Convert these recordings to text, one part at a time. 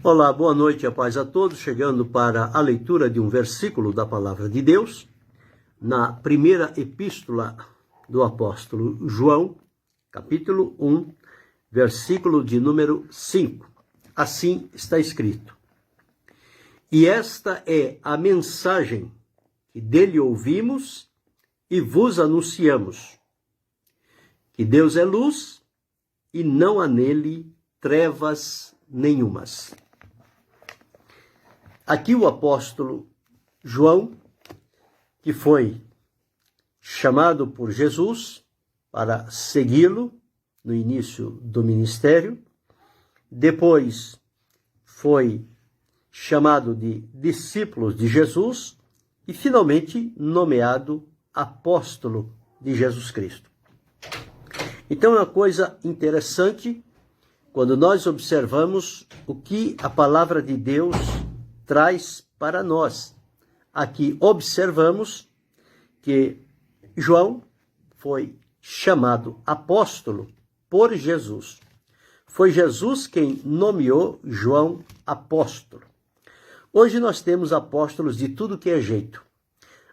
Olá, boa noite e a paz a todos, chegando para a leitura de um versículo da Palavra de Deus, na primeira epístola do apóstolo João, capítulo 1, versículo de número 5. Assim está escrito: E esta é a mensagem que dele ouvimos e vos anunciamos, que Deus é luz e não há nele trevas nenhumas. Aqui o apóstolo João, que foi chamado por Jesus para segui-lo no início do ministério, depois foi chamado de discípulo de Jesus e finalmente nomeado apóstolo de Jesus Cristo. Então é uma coisa interessante quando nós observamos o que a palavra de Deus traz para nós. Aqui observamos que João foi chamado apóstolo por Jesus. Foi Jesus quem nomeou João apóstolo. Hoje nós temos apóstolos de tudo que é jeito,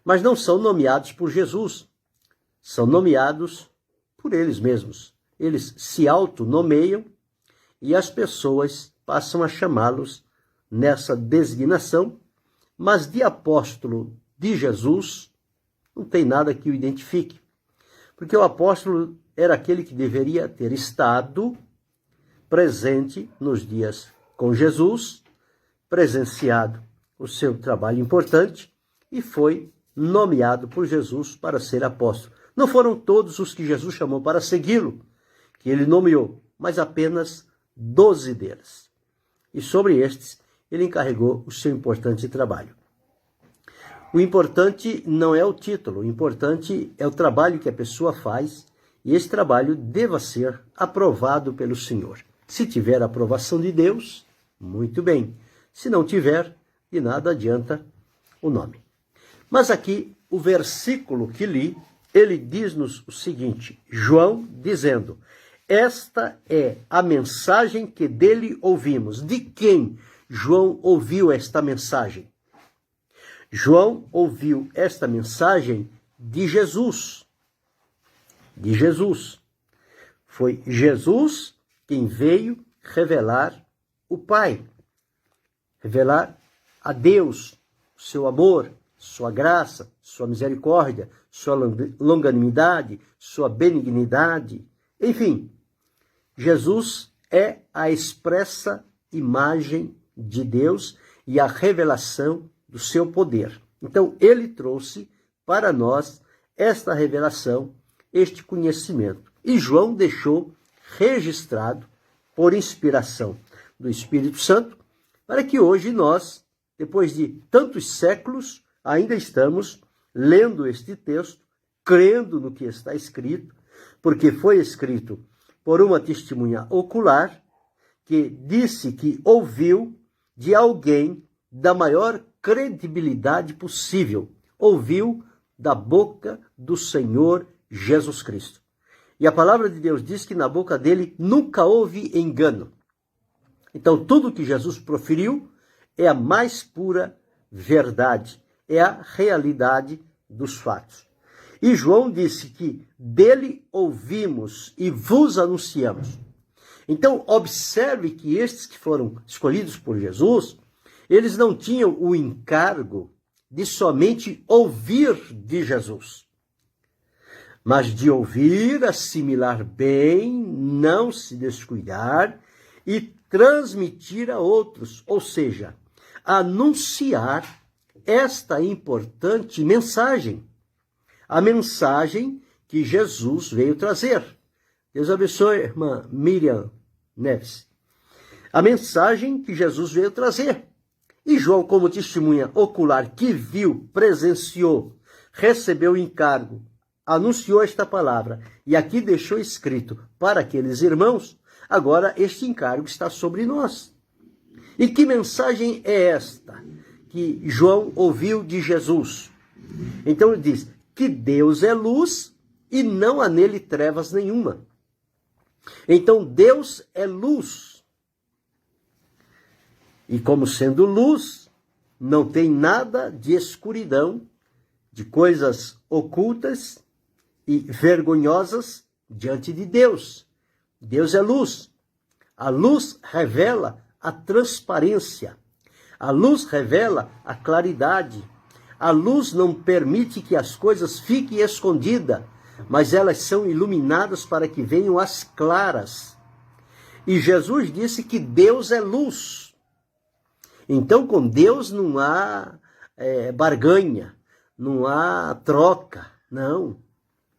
mas não são nomeados por Jesus, são nomeados por eles mesmos. Eles se autonomeiam e as pessoas passam a chamá-los nessa designação, mas de apóstolo de Jesus não tem nada que o identifique, porque o apóstolo era aquele que deveria ter estado presente nos dias com Jesus, presenciado o seu trabalho importante e foi nomeado por Jesus para ser apóstolo. Não foram todos os que Jesus chamou para segui-lo, que ele nomeou, mas apenas 12 deles. E sobre estes, ele encarregou o seu importante trabalho. O importante não é o título, o importante é o trabalho que a pessoa faz, e esse trabalho deva ser aprovado pelo Senhor. Se tiver a aprovação de Deus, muito bem. Se não tiver, de nada adianta o nome. Mas aqui, o versículo que li, ele diz-nos o seguinte: João dizendo: esta é a mensagem que dele ouvimos. De quem João ouviu esta mensagem? João ouviu esta mensagem de Jesus. De Jesus. Foi Jesus quem veio revelar o Pai. Revelar a Deus o seu amor, sua graça, sua misericórdia, sua longanimidade, sua benignidade. Enfim, Jesus é a expressa imagem de Deus e a revelação do seu poder. Então, ele trouxe para nós esta revelação, este conhecimento. E João deixou registrado, por inspiração do Espírito Santo, para que hoje nós, depois de tantos séculos, ainda estamos lendo este texto, crendo no que está escrito, porque foi escrito por uma testemunha ocular que disse que ouviu de alguém da maior credibilidade possível. Ouviu da boca do Senhor Jesus Cristo. E a palavra de Deus diz que na boca dele nunca houve engano. Então tudo que Jesus proferiu é a mais pura verdade, é a realidade dos fatos. E João disse que dele ouvimos e vos anunciamos. Então, observe que estes que foram escolhidos por Jesus, eles não tinham o encargo de somente ouvir de Jesus, mas de ouvir, assimilar bem, não se descuidar e transmitir a outros, ou seja, anunciar esta importante mensagem. A mensagem que Jesus veio trazer. Deus abençoe, irmã Miriam Neves. A mensagem que Jesus veio trazer. E João, como testemunha ocular que viu, presenciou, recebeu o encargo, anunciou esta palavra e aqui deixou escrito para aqueles irmãos, agora este encargo está sobre nós. E que mensagem é esta que João ouviu de Jesus? Então ele diz que Deus é luz e não há nele trevas nenhuma. Então Deus é luz. E como sendo luz, não tem nada de escuridão, de coisas ocultas e vergonhosas diante de Deus. Deus é luz. A luz revela a transparência. A luz revela a claridade. A luz não permite que as coisas fiquem escondidas, mas elas são iluminadas para que venham as claras. E Jesus disse que Deus é luz. Então, com Deus não há barganha, não há troca. Não.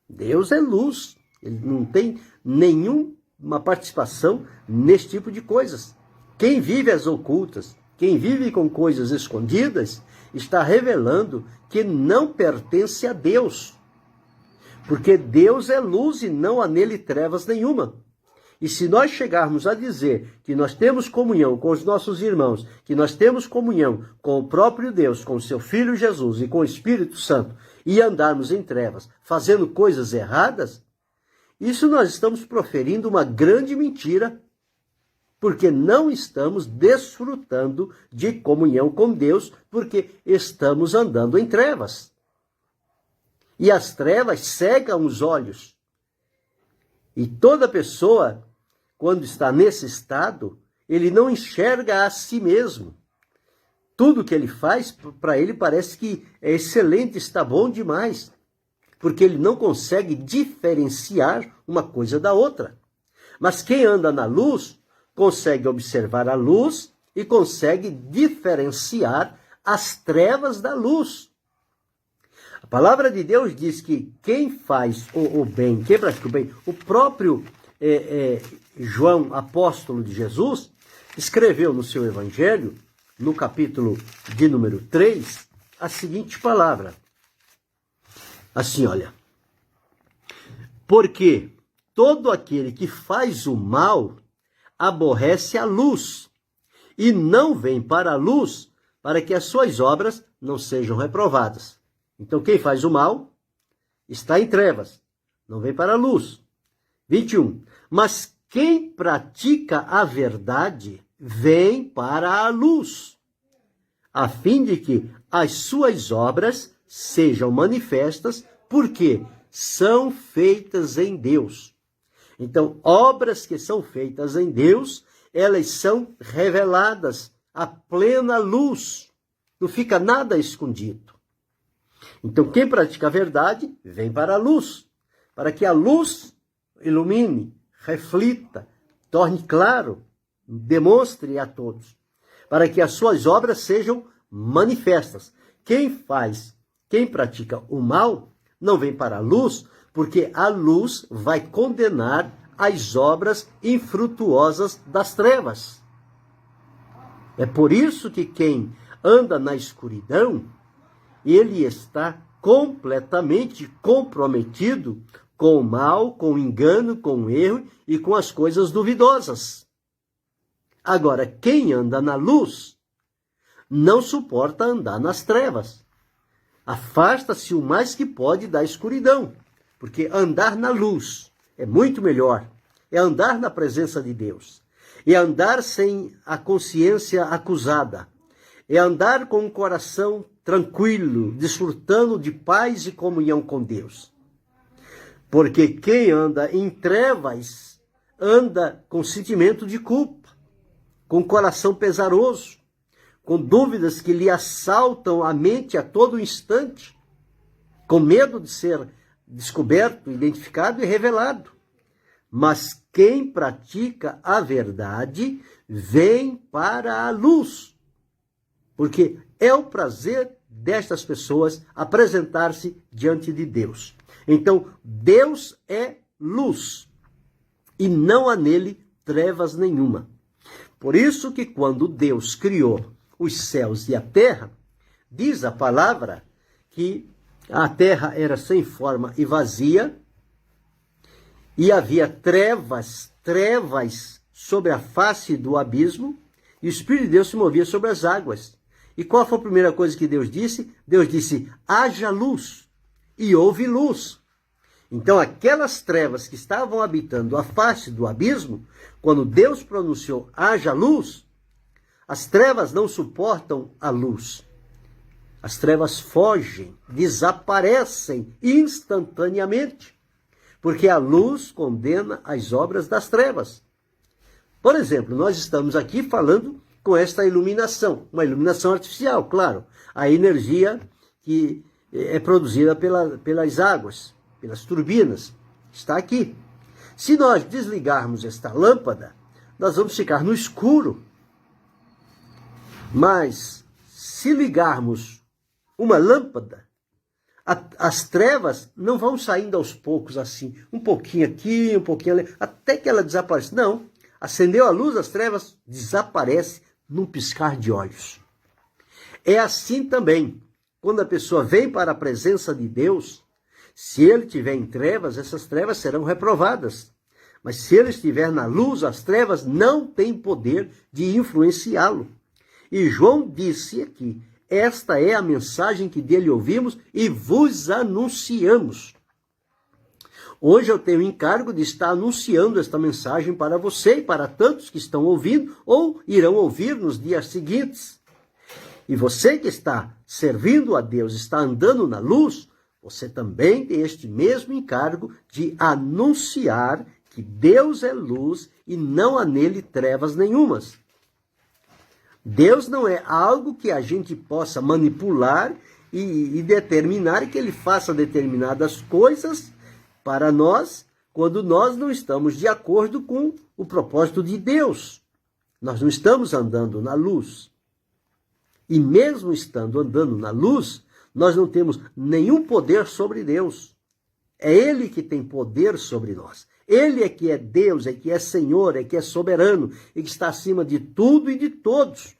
Deus é luz. Ele não tem nenhuma participação nesse tipo de coisas. Quem vive as ocultas, quem vive com coisas escondidas, está revelando que não pertence a Deus. Porque Deus é luz e não há nele trevas nenhuma. E se nós chegarmos a dizer que nós temos comunhão com os nossos irmãos, que nós temos comunhão com o próprio Deus, com o seu Filho Jesus e com o Espírito Santo, e andarmos em trevas, fazendo coisas erradas, isso nós estamos proferindo uma grande mentira, porque não estamos desfrutando de comunhão com Deus, porque estamos andando em trevas. E as trevas cegam os olhos. E toda pessoa, quando está nesse estado, ele não enxerga a si mesmo. Tudo que ele faz, para ele parece que é excelente, está bom demais. Porque ele não consegue diferenciar uma coisa da outra. Mas quem anda na luz, consegue observar a luz e consegue diferenciar as trevas da luz. A palavra de Deus diz que quem faz o bem, quem pratica o bem, o próprio João, apóstolo de Jesus, escreveu no seu evangelho, no capítulo de número 3, a seguinte palavra. Assim, olha. Porque todo aquele que faz o mal aborrece a luz e não vem para a luz para que as suas obras não sejam reprovadas. Então, quem faz o mal está em trevas, não vem para a luz. 21. Mas quem pratica a verdade vem para a luz, a fim de que as suas obras sejam manifestas, porque são feitas em Deus. Então, obras que são feitas em Deus, elas são reveladas à plena luz. Não fica nada escondido. Então, quem pratica a verdade, vem para a luz. Para que a luz ilumine, reflita, torne claro, demonstre a todos. Para que as suas obras sejam manifestas. Quem pratica o mal, não vem para a luz, porque a luz vai condenar as obras infrutuosas das trevas. É por isso que quem anda na escuridão, ele está completamente comprometido com o mal, com o engano, com o erro e com as coisas duvidosas. Agora, quem anda na luz, não suporta andar nas trevas. Afasta-se o mais que pode da escuridão, porque andar na luz é muito melhor. É andar na presença de Deus. É andar sem a consciência acusada. É andar com o coração tranquilo, desfrutando de paz e comunhão com Deus. Porque quem anda em trevas, anda com sentimento de culpa, com coração pesaroso, com dúvidas que lhe assaltam a mente a todo instante, com medo de ser descoberto, identificado e revelado. Mas quem pratica a verdade vem para a luz, porque é o prazer destas pessoas apresentar-se diante de Deus. Então, Deus é luz e não há nele trevas nenhuma. Por isso que quando Deus criou os céus e a terra, diz a palavra que a terra era sem forma e vazia, e havia trevas sobre a face do abismo, e o Espírito de Deus se movia sobre as águas. E qual foi a primeira coisa que Deus disse? Deus disse, haja luz, e houve luz. Então aquelas trevas que estavam habitando a face do abismo, quando Deus pronunciou, haja luz, As trevas não suportam a luz. As trevas fogem, desaparecem instantaneamente, porque a luz condena as obras das trevas. Por exemplo, nós estamos aqui falando com esta iluminação, uma iluminação artificial, claro, a energia que é produzida pelas águas, pelas turbinas, está aqui. Se nós desligarmos esta lâmpada, nós vamos ficar no escuro. Mas, se ligarmos uma lâmpada, as trevas não vão saindo aos poucos assim, um pouquinho aqui, um pouquinho ali, até que ela desapareça. Não, acendeu a luz, as trevas desaparecem num piscar de olhos. É assim também, quando a pessoa vem para a presença de Deus, se ele estiver em trevas, essas trevas serão reprovadas. Mas se ele estiver na luz, as trevas não têm poder de influenciá-lo. E João disse aqui, esta é a mensagem que dele ouvimos e vos anunciamos. Hoje eu tenho o encargo de estar anunciando esta mensagem para você e para tantos que estão ouvindo ou irão ouvir nos dias seguintes. E você que está servindo a Deus, está andando na luz, você também tem este mesmo encargo de anunciar que Deus é luz e não há nele trevas nenhumas. Deus não é algo que a gente possa manipular e determinar que ele faça determinadas coisas para nós, quando nós não estamos de acordo com o propósito de Deus. Nós não estamos andando na luz. E mesmo estando andando na luz, nós não temos nenhum poder sobre Deus. É Ele que tem poder sobre nós. Ele é que é Deus, é que é Senhor, é que é soberano, e que está acima de tudo e de todos.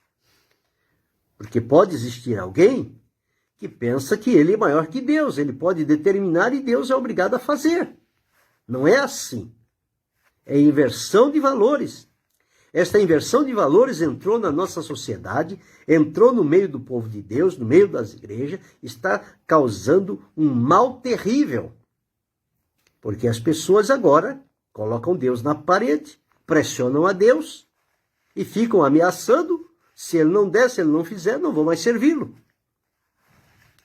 Porque pode existir alguém que pensa que ele é maior que Deus, ele pode determinar e Deus é obrigado a fazer. Não é assim. É inversão de valores. Esta inversão de valores entrou na nossa sociedade, entrou no meio do povo de Deus, no meio das igrejas, está causando um mal terrível. Porque as pessoas agora colocam Deus na parede, pressionam a Deus e ficam ameaçando, se ele não der, se ele não fizer, não vou mais servi-lo.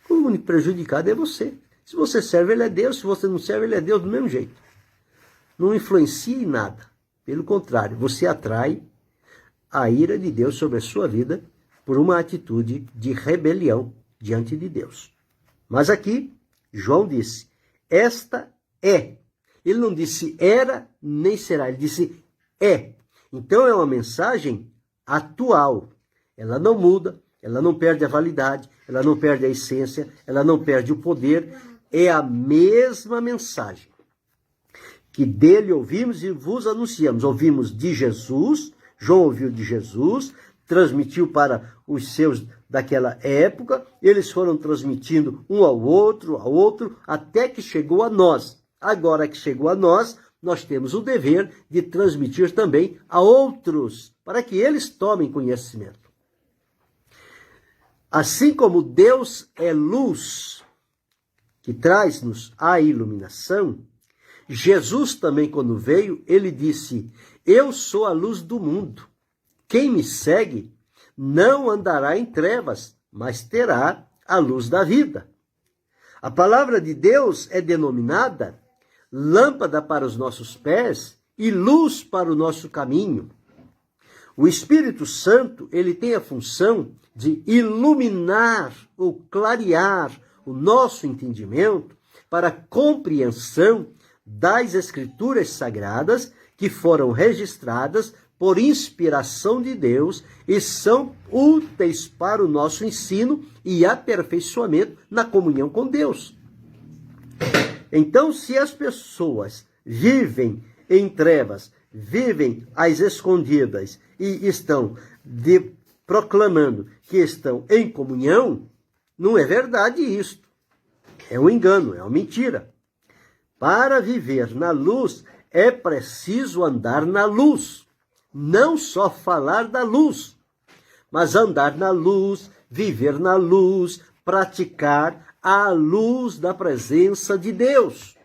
O único prejudicado é você. Se você serve, ele é Deus, se você não serve, ele é Deus do mesmo jeito. Não influencia em nada. Pelo contrário, você atrai a ira de Deus sobre a sua vida por uma atitude de rebelião diante de Deus. Mas aqui, João disse, esta é. Ele não disse era nem será, ele disse é. Então é uma mensagem atual. Ela não muda, ela não perde a validade, ela não perde a essência, ela não perde o poder. É a mesma mensagem que dele ouvimos e vos anunciamos. Ouvimos de Jesus, João ouviu de Jesus, transmitiu para os seus daquela época, eles foram transmitindo um ao outro, até que chegou a nós. Agora que chegou a nós, nós temos o dever de transmitir também a outros, para que eles tomem conhecimento. Assim como Deus é luz, que traz-nos a iluminação, Jesus também, quando veio, ele disse, eu sou a luz do mundo. Quem me segue não andará em trevas, mas terá a luz da vida. A palavra de Deus é denominada lâmpada para os nossos pés e luz para o nosso caminho. O Espírito Santo, ele tem a função de iluminar ou clarear o nosso entendimento para a compreensão das Escrituras Sagradas que foram registradas por inspiração de Deus e são úteis para o nosso ensino e aperfeiçoamento na comunhão com Deus. Então, se as pessoas vivem em trevas, vivem às escondidas e estão proclamando que estão em comunhão, não é verdade isto. É um engano, é uma mentira. Para viver na luz, é preciso andar na luz. Não só falar da luz, mas andar na luz, viver na luz, praticar a luz da presença de Deus.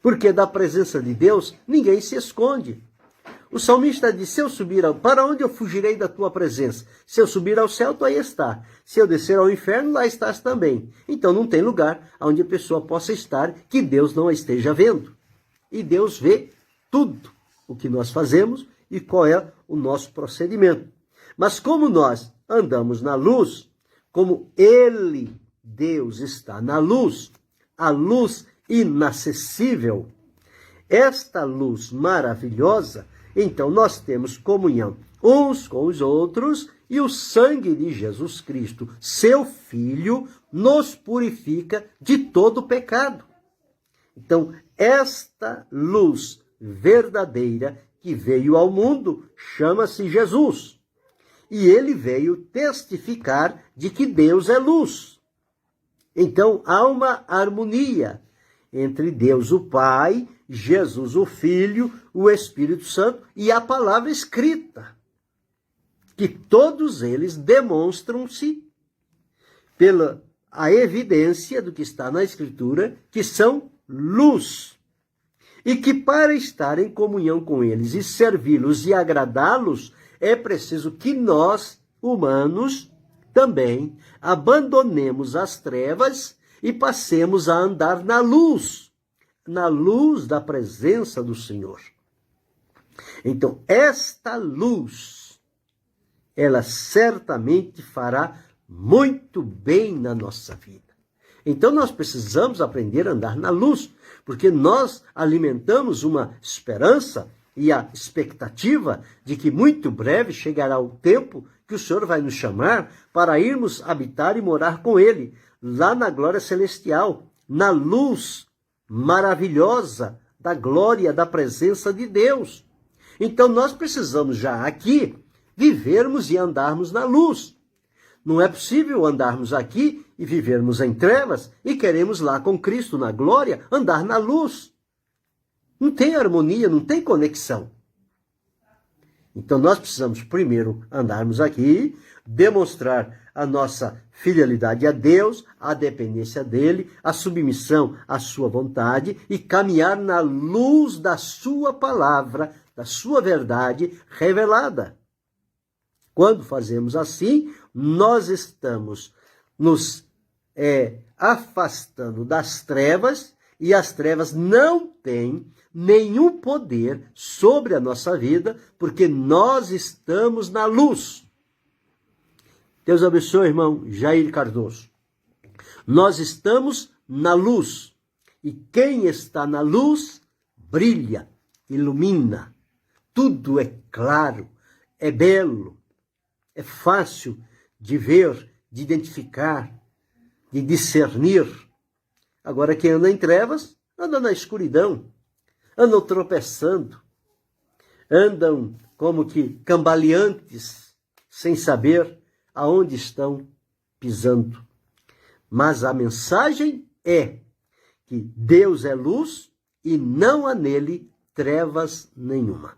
Porque da presença de Deus ninguém se esconde. O salmista diz, se eu subir para onde eu fugirei da tua presença? Se eu subir ao céu, tu aí está. Se eu descer ao inferno, lá estás também. Então não tem lugar onde a pessoa possa estar que Deus não a esteja vendo. E Deus vê tudo o que nós fazemos e qual é o nosso procedimento. Mas como nós andamos na luz, como Ele, Deus, está na luz, a luz inacessível, esta luz maravilhosa, então nós temos comunhão uns com os outros e o sangue de Jesus Cristo, seu Filho, nos purifica de todo pecado. Então, esta luz verdadeira que veio ao mundo chama-se Jesus. E ele veio testificar de que Deus é luz. Então, há uma harmonia entre Deus o Pai, Jesus o Filho, o Espírito Santo e a palavra escrita, que todos eles demonstram-se pela a evidência do que está na Escritura, que são luz. E que para estar em comunhão com eles e servi-los e agradá-los, é preciso que nós, humanos, também abandonemos as trevas e passemos a andar na luz da presença do Senhor. Então, esta luz, ela certamente fará muito bem na nossa vida. Então, nós precisamos aprender a andar na luz, porque nós alimentamos uma esperança e a expectativa de que muito breve chegará o tempo que o Senhor vai nos chamar para irmos habitar e morar com Ele, lá na glória celestial, na luz maravilhosa da glória da presença de Deus. Então nós precisamos já aqui vivermos e andarmos na luz. Não é possível andarmos aqui e vivermos em trevas e queremos lá com Cristo na glória andar na luz. Não tem harmonia, não tem conexão. Então nós precisamos primeiro andarmos aqui, demonstrar a nossa fidelidade a Deus, a dependência dele, a submissão à sua vontade e caminhar na luz da sua palavra, da sua verdade revelada. Quando fazemos assim, nós estamos nos afastando das trevas e as trevas não têm nenhum poder sobre a nossa vida, porque nós estamos na luz. Deus abençoe, irmão Jair Cardoso. Nós estamos na luz. E quem está na luz, brilha, ilumina. Tudo é claro, é belo, é fácil de ver, de identificar, de discernir. Agora, quem anda em trevas, anda na escuridão. Andam tropeçando, andam como que cambaleantes, sem saber aonde estão pisando. Mas a mensagem é que Deus é luz e não há nele trevas nenhuma.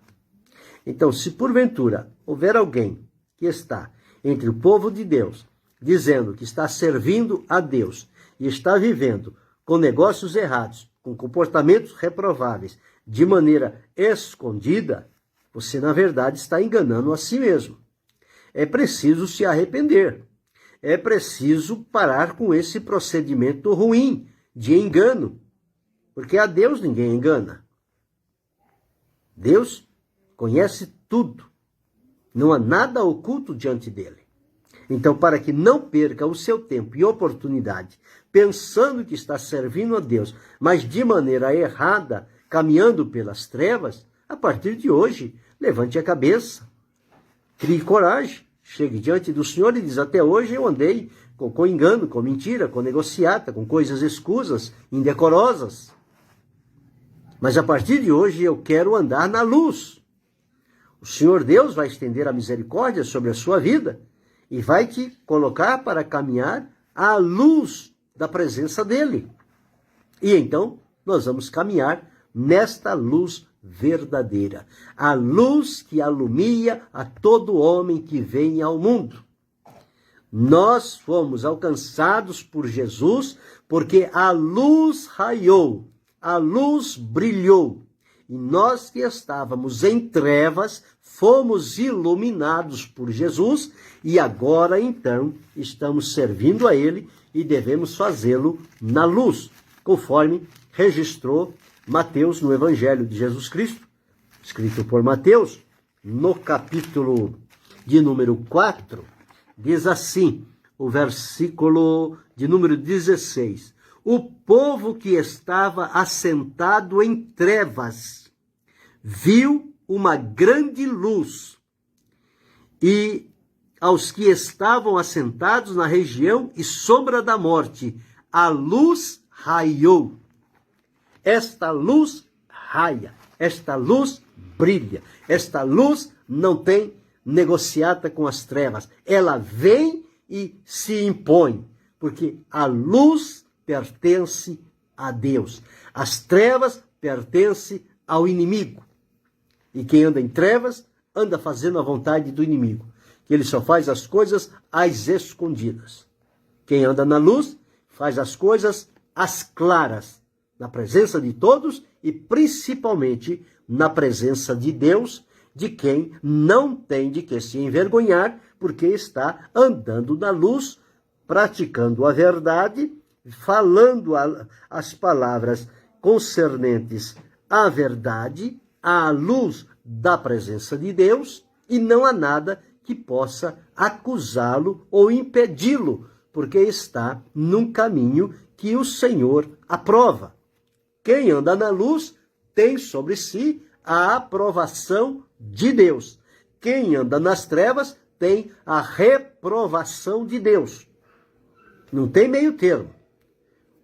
Então, se porventura houver alguém que está entre o povo de Deus, dizendo que está servindo a Deus e está vivendo com negócios errados, com comportamentos reprováveis, de maneira escondida, você, na verdade, está enganando a si mesmo. É preciso se arrepender. É preciso parar com esse procedimento ruim de engano. Porque a Deus ninguém engana. Deus conhece tudo. Não há nada oculto diante dele. Então, para que não perca o seu tempo e oportunidade, pensando que está servindo a Deus, mas de maneira errada, caminhando pelas trevas, a partir de hoje, levante a cabeça, crie coragem, chegue diante do Senhor e diz, até hoje eu andei com engano, com mentira, com negociata, com coisas escusas, indecorosas. Mas a partir de hoje eu quero andar na luz. O Senhor Deus vai estender a misericórdia sobre a sua vida e vai te colocar para caminhar à luz da presença dele. E então nós vamos caminhar nesta luz verdadeira, a luz que alumia a todo homem que vem ao mundo. Nós fomos alcançados por Jesus porque a luz raiou, a luz brilhou, E nós que estávamos em trevas, fomos iluminados por Jesus e agora então estamos servindo a Ele e devemos fazê-lo na luz, conforme registrou Mateus no Evangelho de Jesus Cristo, escrito por Mateus, no capítulo de número 4, diz assim, o versículo de número 16. O povo que estava assentado em trevas viu uma grande luz, e aos que estavam assentados na região e sombra da morte, a luz raiou. Esta luz raia, esta luz brilha, esta luz não tem negociata com as trevas. Ela vem e se impõe, porque a luz pertence a Deus. As trevas pertencem ao inimigo. E quem anda em trevas, anda fazendo a vontade do inimigo, que ele só faz as coisas às escondidas. Quem anda na luz, faz as coisas às claras, na presença de todos e principalmente na presença de Deus, de quem não tem de que se envergonhar, porque está andando na luz, praticando a verdade, falando as palavras concernentes à verdade, à luz da presença de Deus, e não há nada que possa acusá-lo ou impedi-lo, porque está num caminho que o Senhor aprova. Quem anda na luz tem sobre si a aprovação de Deus. Quem anda nas trevas tem a reprovação de Deus. Não tem meio termo.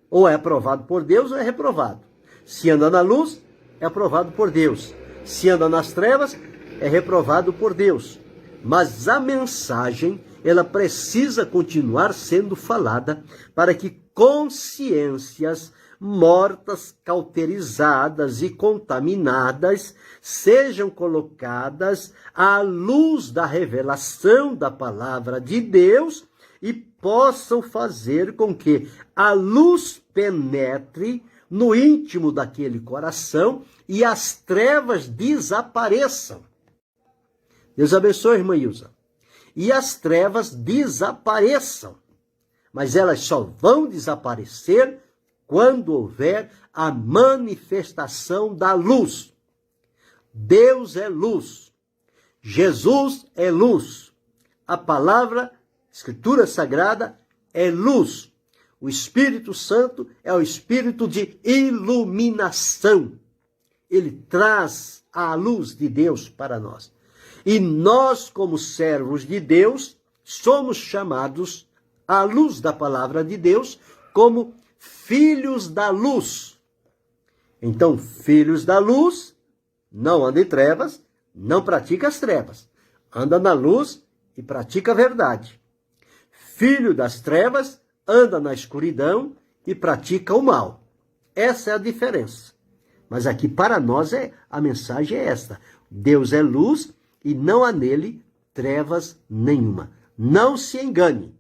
Ou é aprovado por Deus ou é reprovado. Se anda na luz, é aprovado por Deus. Se anda nas trevas, é reprovado por Deus. Mas a mensagem, ela precisa continuar sendo falada para que consciências mortas, cauterizadas e contaminadas sejam colocadas à luz da revelação da palavra de Deus e possam fazer com que a luz penetre no íntimo daquele coração e as trevas desapareçam. Deus abençoe, irmã Ilza. E as trevas desapareçam. Mas elas só vão desaparecer quando houver a manifestação da luz. Deus é luz. Jesus é luz. A palavra, Escritura Sagrada, é luz. O Espírito Santo é o Espírito de iluminação. Ele traz a luz de Deus para nós. E nós, como servos de Deus, somos chamados à luz da palavra de Deus como filhos da luz. Então, filhos da luz, não anda em trevas, não pratica as trevas. Anda na luz e pratica a verdade. Filho das trevas, anda na escuridão e pratica o mal. Essa é a diferença. Mas aqui para nós a mensagem é esta. Deus é luz e não há nele trevas nenhuma. Não se engane.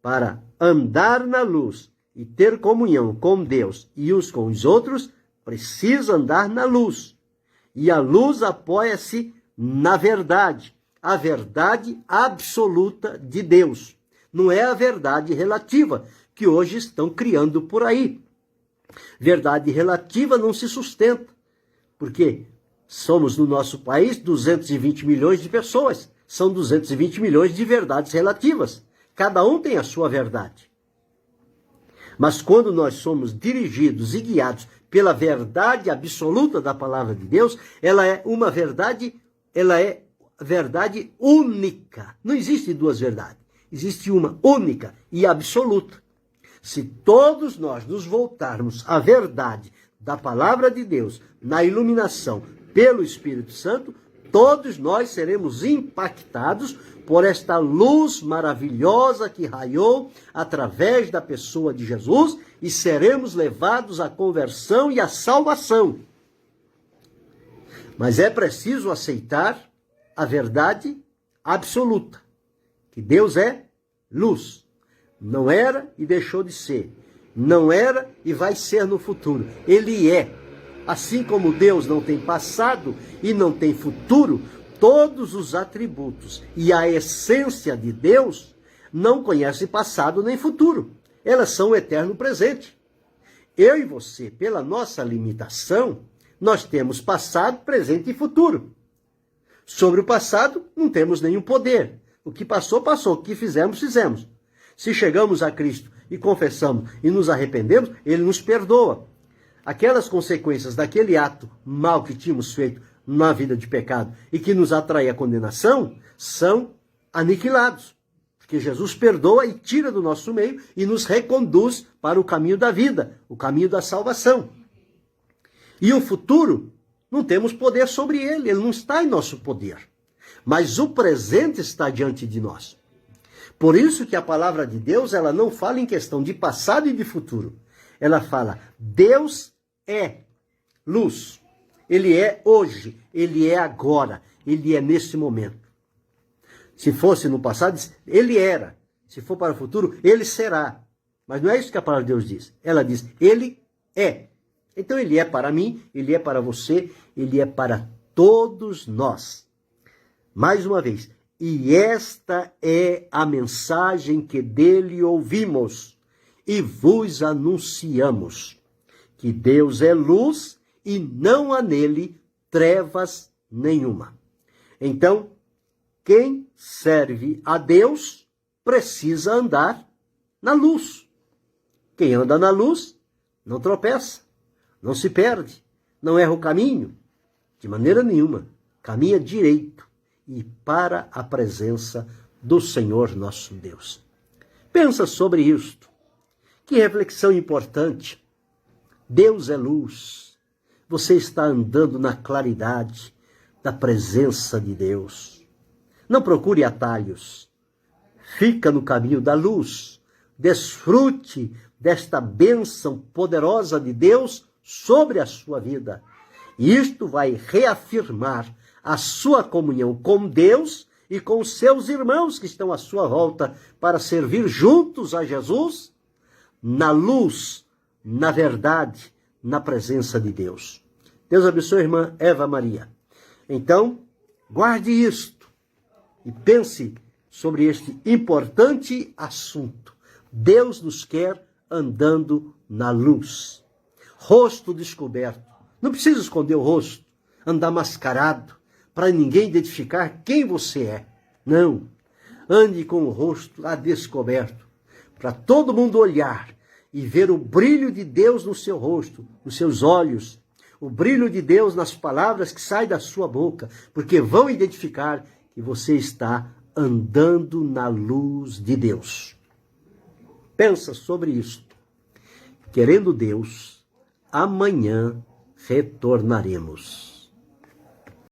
Para andar na luz e ter comunhão com Deus e uns com os outros, precisa andar na luz. E a luz apoia-se na verdade. A verdade absoluta de Deus. Não é a verdade relativa que hoje estão criando por aí. Verdade relativa não se sustenta, porque somos no nosso país 220 milhões de pessoas. São 220 milhões de verdades relativas. Cada um tem a sua verdade. Mas quando nós somos dirigidos e guiados pela verdade absoluta da palavra de Deus, ela é uma verdade, verdade única. Não existe duas verdades. Existe uma única e absoluta. Se todos nós nos voltarmos à verdade da palavra de Deus, na iluminação pelo Espírito Santo, todos nós seremos impactados por esta luz maravilhosa que raiou através da pessoa de Jesus e seremos levados à conversão e à salvação. Mas é preciso aceitar a verdade absoluta, que Deus é luz. Não era e deixou de ser. Não era e vai ser no futuro. Ele é. Assim como Deus não tem passado e não tem futuro, todos os atributos e a essência de Deus não conhecem passado nem futuro. Elas são o eterno presente. Eu e você, pela nossa limitação, nós temos passado, presente e futuro. Sobre o passado, não temos nenhum poder. O que passou, passou. O que fizemos, fizemos. Se chegamos a Cristo e confessamos e nos arrependemos, Ele nos perdoa. Aquelas consequências daquele ato mal que tínhamos feito na vida de pecado e que nos atrai à condenação, são aniquilados. Porque Jesus perdoa e tira do nosso meio e nos reconduz para o caminho da vida, o caminho da salvação. E o futuro, não temos poder sobre ele não está em nosso poder. Mas o presente está diante de nós. Por isso que a palavra de Deus, ela não fala em questão de passado e de futuro. Ela fala, Deus é luz. Ele é hoje, ele é agora, ele é nesse momento. Se fosse no passado, ele era. Se for para o futuro, ele será. Mas não é isso que a palavra de Deus diz. Ela diz, ele é. Então ele é para mim, ele é para você, ele é para todos nós. Mais uma vez, e esta é a mensagem que dele ouvimos e vos anunciamos, que Deus é luz e não há nele trevas nenhuma. Então, quem serve a Deus precisa andar na luz. Quem anda na luz não tropeça, não se perde, não erra o caminho, de maneira nenhuma, caminha direito e para a presença do Senhor nosso Deus. Pensa sobre isto. Que reflexão importante. Deus é luz. Você está andando na claridade da presença de Deus. Não procure atalhos. Fica no caminho da luz. Desfrute desta bênção poderosa de Deus sobre a sua vida. E isto vai reafirmar a sua comunhão com Deus e com os seus irmãos que estão à sua volta para servir juntos a Jesus na luz, na verdade, na presença de Deus. Deus abençoe a irmã Eva Maria. Então, guarde isto e pense sobre este importante assunto. Deus nos quer andando na luz. Rosto descoberto. Não precisa esconder o rosto, andar mascarado, para ninguém identificar quem você é. Não. Ande com o rosto a descoberto, para todo mundo olhar e ver o brilho de Deus no seu rosto, nos seus olhos, o brilho de Deus nas palavras que saem da sua boca, porque vão identificar que você está andando na luz de Deus. Pensa sobre isto. Querendo Deus, amanhã retornaremos.